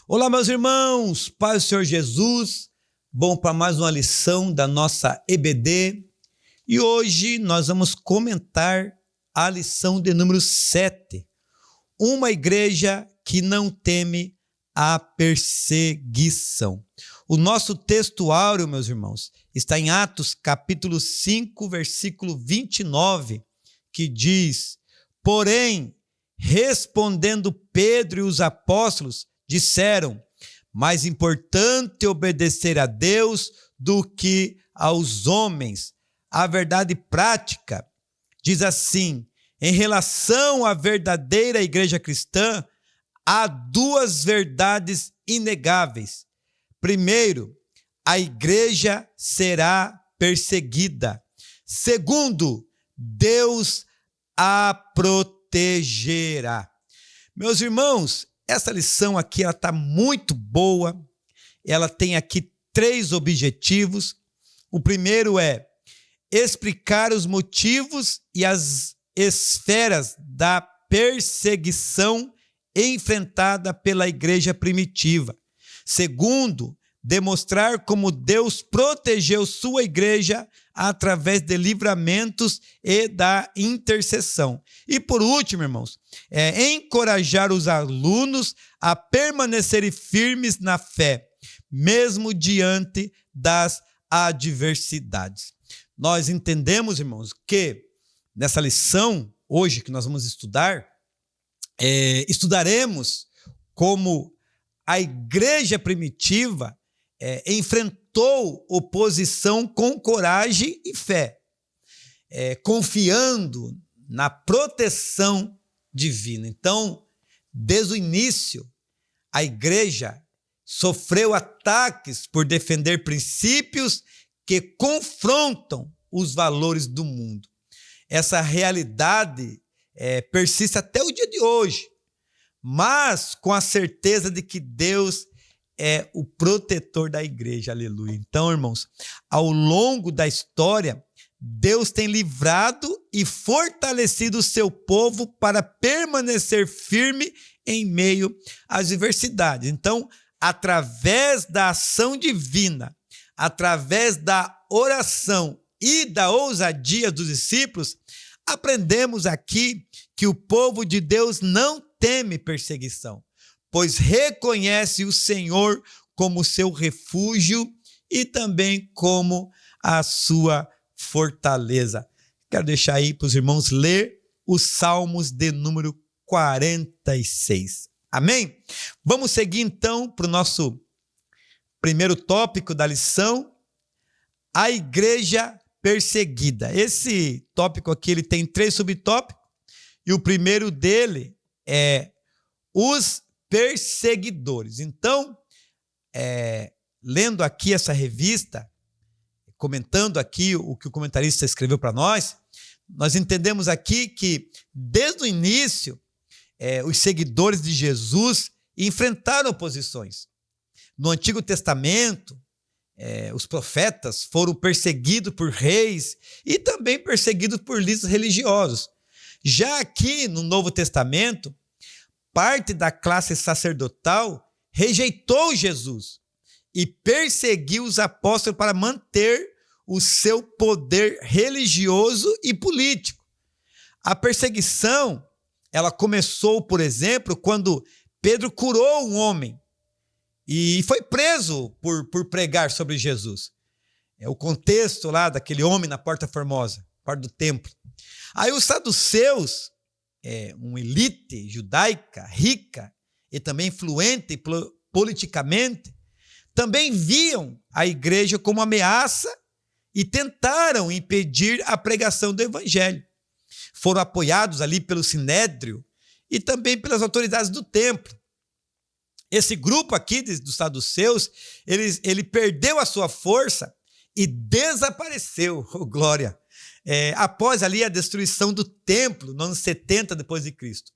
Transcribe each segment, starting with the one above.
Olá, meus irmãos, paz do Senhor Jesus, bom para mais uma lição da nossa EBD. E hoje nós vamos comentar a lição de número 7, uma igreja que não teme a perseguição. O nosso texto áureo, meus irmãos, está em Atos capítulo 5, versículo 29, que diz: porém, respondendo Pedro e os apóstolos, disseram: mais importante obedecer a Deus do que aos homens. A verdade prática diz assim: em relação à verdadeira igreja cristã, há duas verdades inegáveis. Primeiro, a igreja será perseguida. Segundo, Deus a protegerá. Meus irmãos, essa lição aqui está muito boa. Ela tem aqui 3 objetivos. O primeiro é explicar os motivos e as esferas da perseguição enfrentada pela igreja primitiva. Segundo, demonstrar como Deus protegeu sua igreja através de livramentos e da intercessão. E por último, irmãos, encorajar os alunos a permanecerem firmes na fé, mesmo diante das adversidades. Nós entendemos, irmãos, que nessa lição, hoje que nós vamos estudar, estudaremos como a igreja primitiva enfrentou oposição com coragem e fé, confiando na proteção divina. Então, desde o início, a igreja sofreu ataques por defender princípios que confrontam os valores do mundo. Essa realidade persiste até o dia de hoje, mas com a certeza de que Deus é o protetor da igreja, aleluia. Então, irmãos, ao longo da história, Deus tem livrado e fortalecido o seu povo para permanecer firme em meio às adversidades. Então, através da ação divina, através da oração e da ousadia dos discípulos, aprendemos aqui que o povo de Deus não teme perseguição, pois reconhece o Senhor como seu refúgio e também como a sua fortaleza. Quero deixar aí para os irmãos ler os Salmos de número 46. Amém? Vamos seguir então para o nosso primeiro tópico da lição, a igreja perseguida. Esse tópico aqui ele tem 3 subtópicos e o primeiro dele é os perseguidores. Então, lendo aqui essa revista, comentando aqui o que o comentarista escreveu para nós entendemos aqui que, desde o início, os seguidores de Jesus enfrentaram oposições. No Antigo Testamento, os profetas foram perseguidos por reis e também perseguidos por líderes religiosos. Já aqui no Novo Testamento, parte da classe sacerdotal rejeitou Jesus e perseguiu os apóstolos para manter o seu poder religioso e político. A perseguição, ela começou, por exemplo, quando Pedro curou um homem e foi preso por pregar sobre Jesus. É o contexto lá daquele homem na Porta Formosa, porta do templo. Aí os saduceus, uma elite judaica rica e também influente politicamente, também viam a igreja como ameaça e tentaram impedir a pregação do evangelho. Foram apoiados ali pelo Sinédrio e também pelas autoridades do templo. Esse grupo aqui dos saduceus, ele perdeu a sua força e desapareceu, oh, glória, após ali a destruição do templo, no ano 70 depois de Cristo.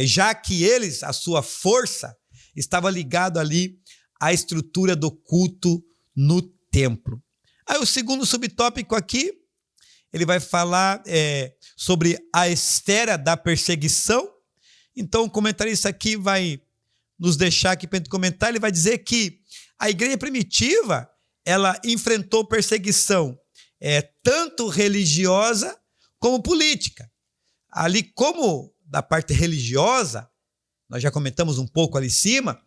Já que eles, a sua força, estava ligado ali à estrutura do culto no templo. Aí o segundo subtópico aqui, ele vai falar sobre a esfera da perseguição. Então o comentarista aqui vai nos deixar aqui para a gente comentar, ele vai dizer que a igreja primitiva, ela enfrentou perseguição tanto religiosa como política. Ali, como da parte religiosa, nós já comentamos um pouco ali em cima,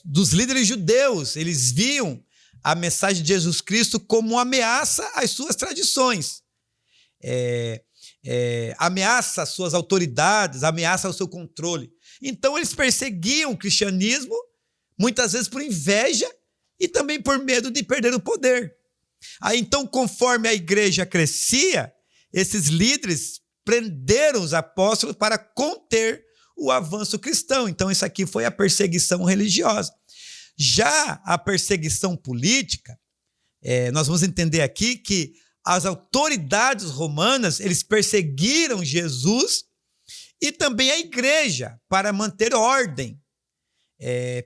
dos líderes judeus, eles viam a mensagem de Jesus Cristo como uma ameaça às suas tradições, ameaça às suas autoridades, ameaça ao seu controle. Então, eles perseguiam o cristianismo, muitas vezes por inveja e também por medo de perder o poder. Aí, então, conforme a igreja crescia, esses líderes prenderam os apóstolos para conter o avanço cristão. Então, isso aqui foi a perseguição religiosa. Já a perseguição política, nós vamos entender aqui que as autoridades romanas, eles perseguiram Jesus e também a igreja para manter ordem,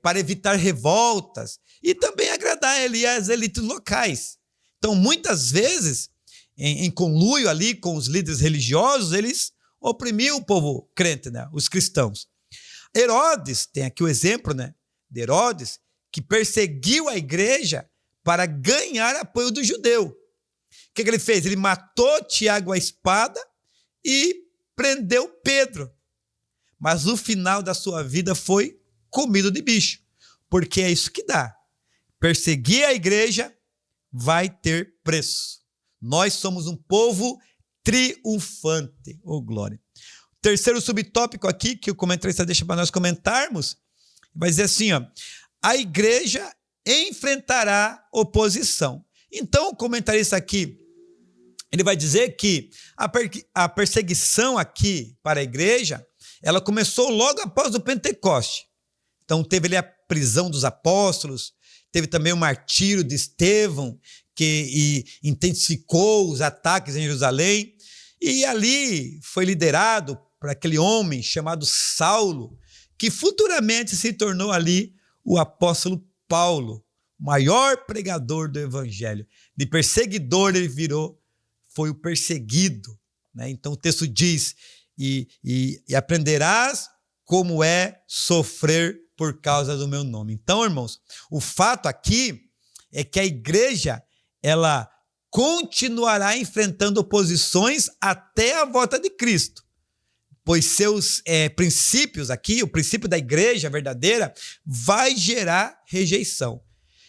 para evitar revoltas e também agradar ali as elites locais. Então, muitas vezes, em conluio ali com os líderes religiosos, eles oprimiam o povo crente, né? Os cristãos. Herodes, tem aqui o exemplo, né, de Herodes, que perseguiu a igreja para ganhar apoio do judeu. O que ele fez? Ele matou Tiago à espada e prendeu Pedro. Mas o final da sua vida foi comido de bicho, porque é isso que dá. Perseguir a igreja vai ter preço. Nós somos um povo triunfante. Oh, glória. O terceiro subtópico aqui, que o comentarista deixa para nós comentarmos, vai dizer assim, ó, a igreja enfrentará oposição. Então, o comentarista aqui, ele vai dizer que a perseguição aqui para a igreja, ela começou logo após o Pentecoste. Então, teve ali a prisão dos apóstolos, teve também o martírio de Estevão, que intensificou os ataques em Jerusalém, e ali foi liderado por aquele homem chamado Saulo, que futuramente se tornou ali o apóstolo Paulo, o maior pregador do evangelho. De perseguidor ele foi o perseguido, né? Então o texto diz, e aprenderás como é sofrer por causa do meu nome. Então, irmãos, o fato aqui é que a igreja, ela continuará enfrentando oposições até a volta de Cristo, pois seus princípios aqui, o princípio da igreja verdadeira, vai gerar rejeição.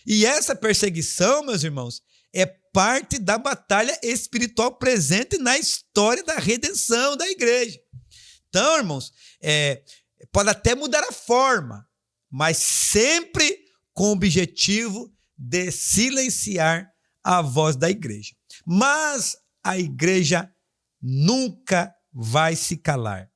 E essa perseguição, meus irmãos, é parte da batalha espiritual presente na história da redenção da igreja. Então, irmãos, pode até mudar a forma, mas sempre com o objetivo de silenciar a voz da igreja. Mas a igreja nunca vai se calar.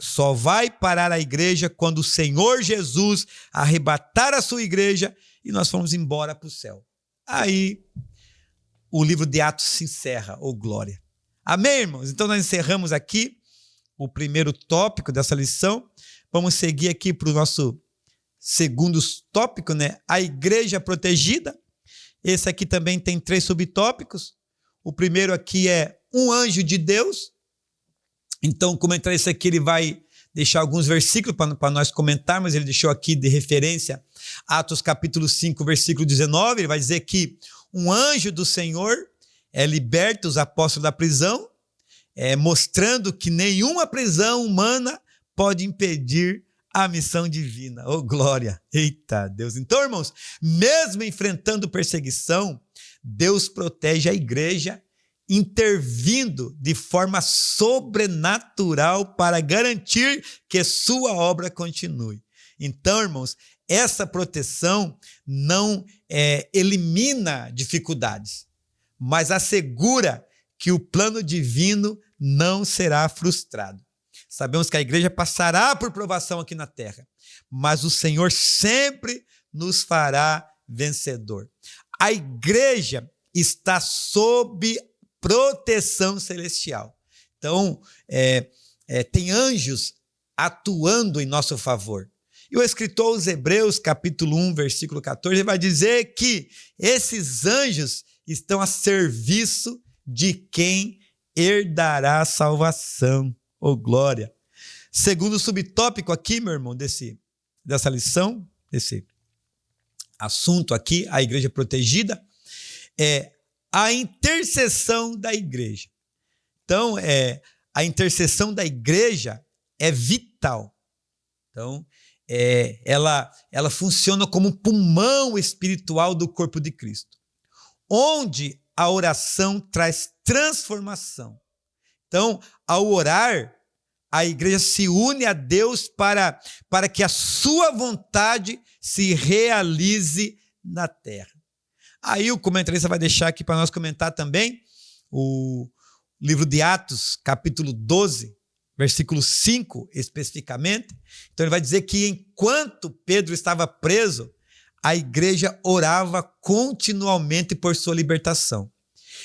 Só vai parar a igreja quando o Senhor Jesus arrebatar a sua igreja e nós formos embora para o céu. Aí o livro de Atos se encerra, ô glória. Amém, irmãos? Então nós encerramos aqui o primeiro tópico dessa lição. Vamos seguir aqui para o nosso segundo tópico, né? A igreja protegida. Esse aqui também tem 3 subtópicos. O primeiro aqui é um anjo de Deus. Então, comentar isso aqui, ele vai deixar alguns versículos para nós comentarmos. Ele deixou aqui de referência Atos capítulo 5, versículo 19. Ele vai dizer que um anjo do Senhor liberta os apóstolos da prisão, mostrando que nenhuma prisão humana pode impedir a missão divina. Oh, glória! Eita Deus! Então, irmãos, mesmo enfrentando perseguição, Deus protege a igreja, intervindo de forma sobrenatural para garantir que sua obra continue. Então, irmãos, essa proteção não elimina dificuldades, mas assegura que o plano divino não será frustrado. Sabemos que a igreja passará por provação aqui na terra, mas o Senhor sempre nos fará vencedor. A igreja está sob proteção celestial. Então, tem anjos atuando em nosso favor. E o escritor aos Hebreus, capítulo 1, versículo 14, vai dizer que esses anjos estão a serviço de quem herdará a salvação. Oh, glória! Segundo subtópico aqui, meu irmão, desse dessa lição, desse assunto aqui, a igreja protegida, é a intercessão da igreja. Então, a intercessão da igreja é vital. Então, ela funciona como um pulmão espiritual do corpo de Cristo, onde a oração traz transformação. Então, ao orar, a igreja se une a Deus para que a sua vontade se realize na terra. Aí o comentarista vai deixar aqui para nós comentar também o livro de Atos, capítulo 12, versículo 5, especificamente. Então ele vai dizer que enquanto Pedro estava preso, a igreja orava continuamente por sua libertação.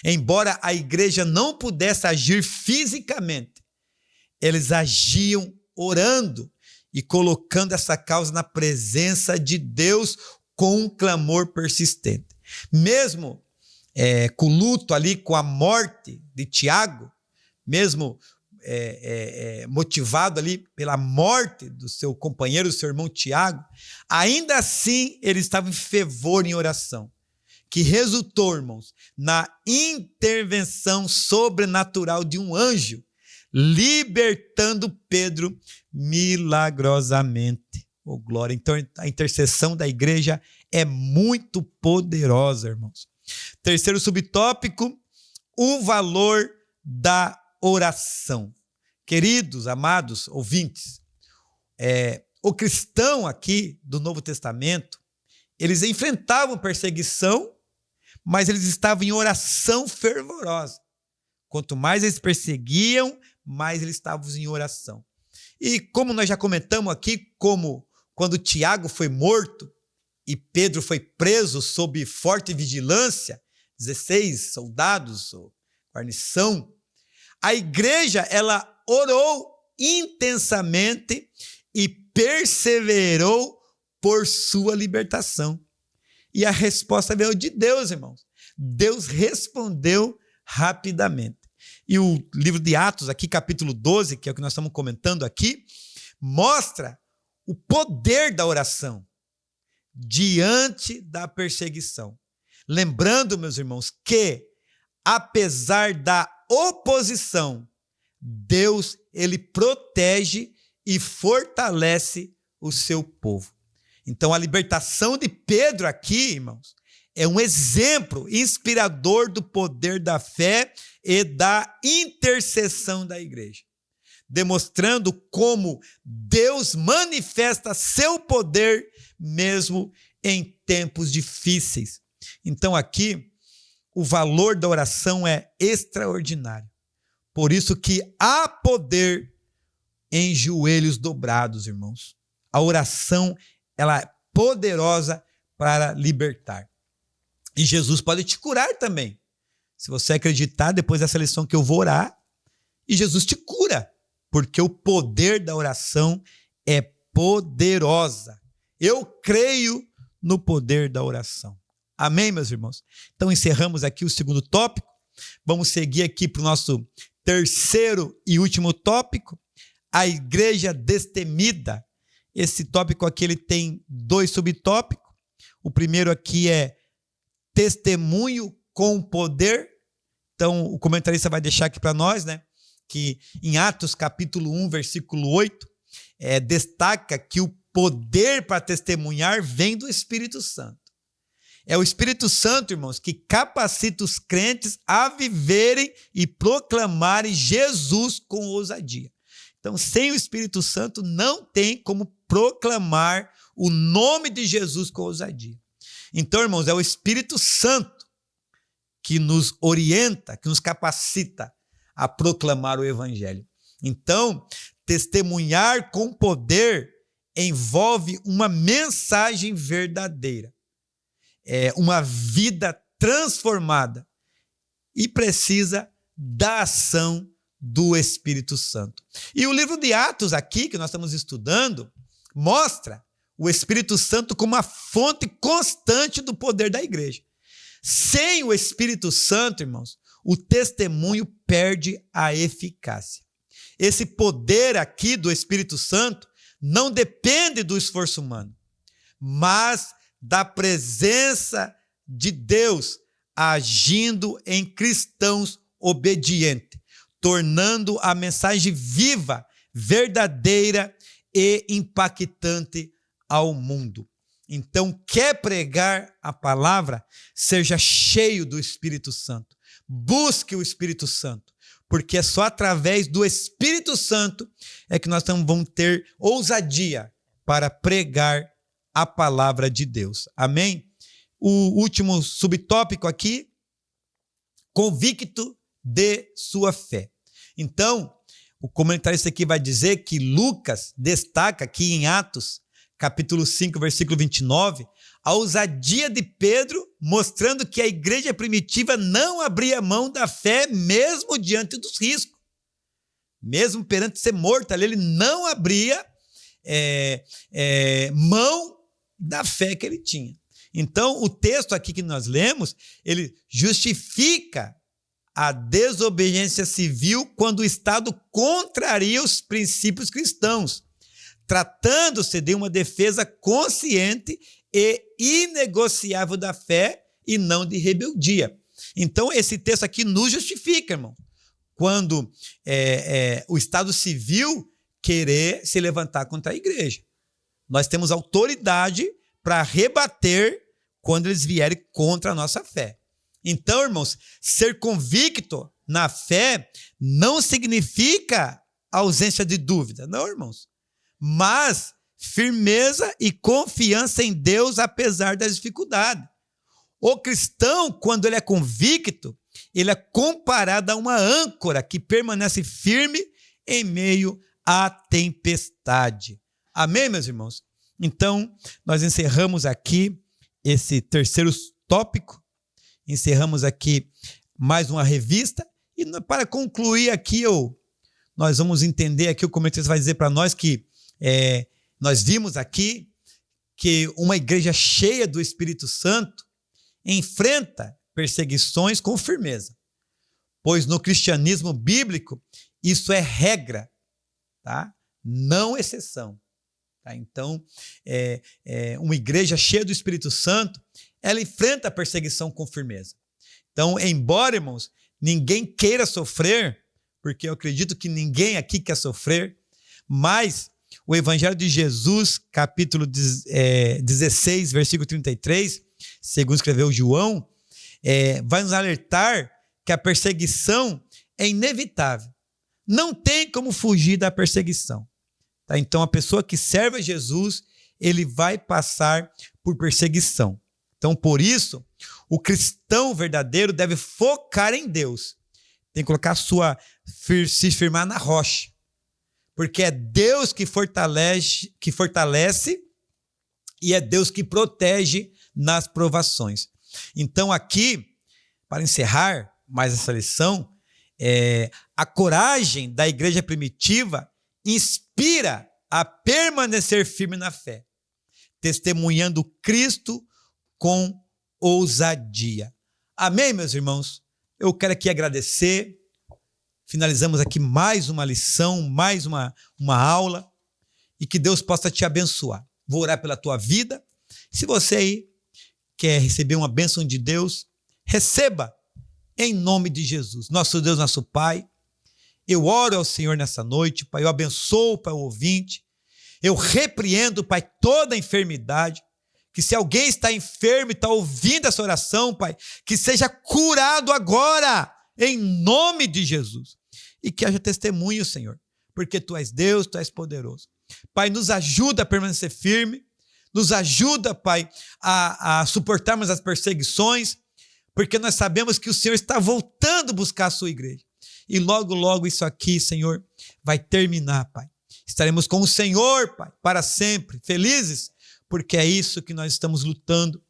Embora a igreja não pudesse agir fisicamente, eles agiam orando e colocando essa causa na presença de Deus com um clamor persistente. Mesmo com o luto ali, com a morte de Tiago, mesmo motivado ali pela morte do seu companheiro, do seu irmão Tiago, ainda assim ele estava em fervor em oração, que resultou, irmãos, na intervenção sobrenatural de um anjo, libertando Pedro milagrosamente. Oh, glória! Então a intercessão da igreja é muito poderosa, irmãos. Terceiro subtópico, o valor da oração. Queridos, amados ouvintes, o cristão aqui do Novo Testamento, eles enfrentavam perseguição, mas eles estavam em oração fervorosa. Quanto mais eles perseguiam, mais eles estavam em oração. E como nós já comentamos aqui, como quando Tiago foi morto e Pedro foi preso sob forte vigilância, 16 soldados, guarnição, a igreja, ela orou intensamente e perseverou por sua libertação. E a resposta veio de Deus, irmãos. Deus respondeu rapidamente. E o livro de Atos, aqui, capítulo 12, que é o que nós estamos comentando aqui, mostra o poder da oração diante da perseguição. Lembrando, meus irmãos, que apesar da oposição, Deus, ele protege e fortalece o seu povo. Então, a libertação de Pedro aqui, irmãos, é um exemplo inspirador do poder da fé e da intercessão da igreja, demonstrando como Deus manifesta seu poder mesmo em tempos difíceis. Então, aqui, o valor da oração é extraordinário. Por isso que há poder em joelhos dobrados, irmãos. A oração, ela é poderosa para libertar. E Jesus pode te curar também. Se você acreditar, depois dessa lição que eu vou orar, e Jesus te cura, porque o poder da oração é poderosa. Eu creio no poder da oração. Amém, meus irmãos? Então, encerramos aqui o segundo tópico. Vamos seguir aqui para o nosso terceiro e último tópico, a igreja destemida. Esse tópico aqui ele tem 2 subtópicos. O primeiro aqui é testemunho com poder. Então, o comentarista vai deixar aqui para nós, né, que em Atos capítulo 1, versículo 8, destaca que o poder para testemunhar vem do Espírito Santo. É o Espírito Santo, irmãos, que capacita os crentes a viverem e proclamarem Jesus com ousadia. Então, sem o Espírito Santo, não tem como proclamar o nome de Jesus com ousadia. Então, irmãos, é o Espírito Santo que nos orienta, que nos capacita a proclamar o Evangelho. Então, testemunhar com poder envolve uma mensagem verdadeira, uma vida transformada e precisa da ação do Espírito Santo. E o livro de Atos aqui, que nós estamos estudando, mostra o Espírito Santo como uma fonte constante do poder da igreja. Sem o Espírito Santo, irmãos, o testemunho perde a eficácia. Esse poder aqui do Espírito Santo não depende do esforço humano, mas da presença de Deus agindo em cristãos obedientes, tornando a mensagem viva, verdadeira e impactante ao mundo. Então, quer pregar a palavra? Seja cheio do Espírito Santo. Busque o Espírito Santo, porque é só através do Espírito Santo é que nós vamos ter ousadia para pregar a palavra de Deus. Amém? O último subtópico aqui, convicto de sua fé. Então, o comentarista aqui vai dizer que Lucas destaca aqui em Atos, capítulo 5, versículo 29, a ousadia de Pedro, mostrando que a igreja primitiva não abria mão da fé mesmo diante dos riscos. Mesmo perante ser morto ali, ele não abria mão da fé que ele tinha. Então, o texto aqui que nós lemos, ele justifica a desobediência civil quando o Estado contraria os princípios cristãos, tratando-se de uma defesa consciente e inegociável da fé e não de rebeldia. Então, esse texto aqui nos justifica, irmão, quando o Estado civil querer se levantar contra a igreja. Nós temos autoridade para rebater quando eles vierem contra a nossa fé. Então, irmãos, ser convicto na fé não significa ausência de dúvida, não, irmãos, mas firmeza e confiança em Deus apesar das dificuldades. O cristão, quando ele é convicto, ele é comparado a uma âncora que permanece firme em meio à tempestade. Amém, meus irmãos? Então, nós encerramos aqui esse terceiro tópico, encerramos aqui mais uma revista, e para concluir aqui, nós vamos entender aqui, o comentarista vai dizer para nós que nós vimos aqui que uma igreja cheia do Espírito Santo enfrenta perseguições com firmeza, pois no cristianismo bíblico isso é regra, tá? Não exceção. Tá? Então, uma igreja cheia do Espírito Santo, ela enfrenta a perseguição com firmeza. Então, embora, irmãos, ninguém queira sofrer, porque eu acredito que ninguém aqui quer sofrer, mas o Evangelho de Jesus, capítulo 16, versículo 33, segundo escreveu João, vai nos alertar que a perseguição é inevitável. Não tem como fugir da perseguição. Tá? Então, a pessoa que serve a Jesus, ele vai passar por perseguição. Então, por isso, o cristão verdadeiro deve focar em Deus. Tem que colocar se firmar na rocha. Porque é Deus que fortalece e é Deus que protege nas provações. Então, aqui, para encerrar mais essa lição, a coragem da igreja primitiva inspira a permanecer firme na fé, testemunhando Cristo com ousadia. Amém, meus irmãos? Eu quero aqui agradecer. Finalizamos aqui mais uma lição, mais uma aula, e que Deus possa te abençoar. Vou orar pela tua vida. Se você aí quer receber uma bênção de Deus, receba em nome de Jesus. Nosso Deus, nosso Pai, eu oro ao Senhor nessa noite, Pai, eu abençoo, Pai, o ouvinte, eu repreendo, Pai, toda enfermidade, que se alguém está enfermo e está ouvindo essa oração, Pai, que seja curado agora, em nome de Jesus, e que haja testemunho, Senhor, porque Tu és Deus, Tu és poderoso. Pai, nos ajuda a permanecer firme, nos ajuda, Pai, a suportarmos as perseguições, porque nós sabemos que o Senhor está voltando a buscar a sua igreja. E logo, logo isso aqui, Senhor, vai terminar, Pai. Estaremos com o Senhor, Pai, para sempre, felizes, porque é isso que nós estamos lutando,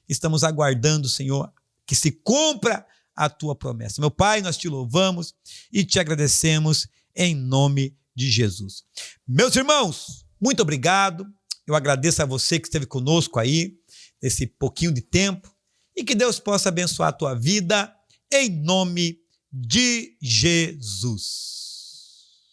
estamos aguardando, Senhor, que se cumpra a Tua promessa. Meu Pai, nós Te louvamos e Te agradecemos em nome de Jesus. Meus irmãos, muito obrigado. Eu agradeço a você que esteve conosco aí, nesse pouquinho de tempo, e que Deus possa abençoar a tua vida, em nome de Jesus.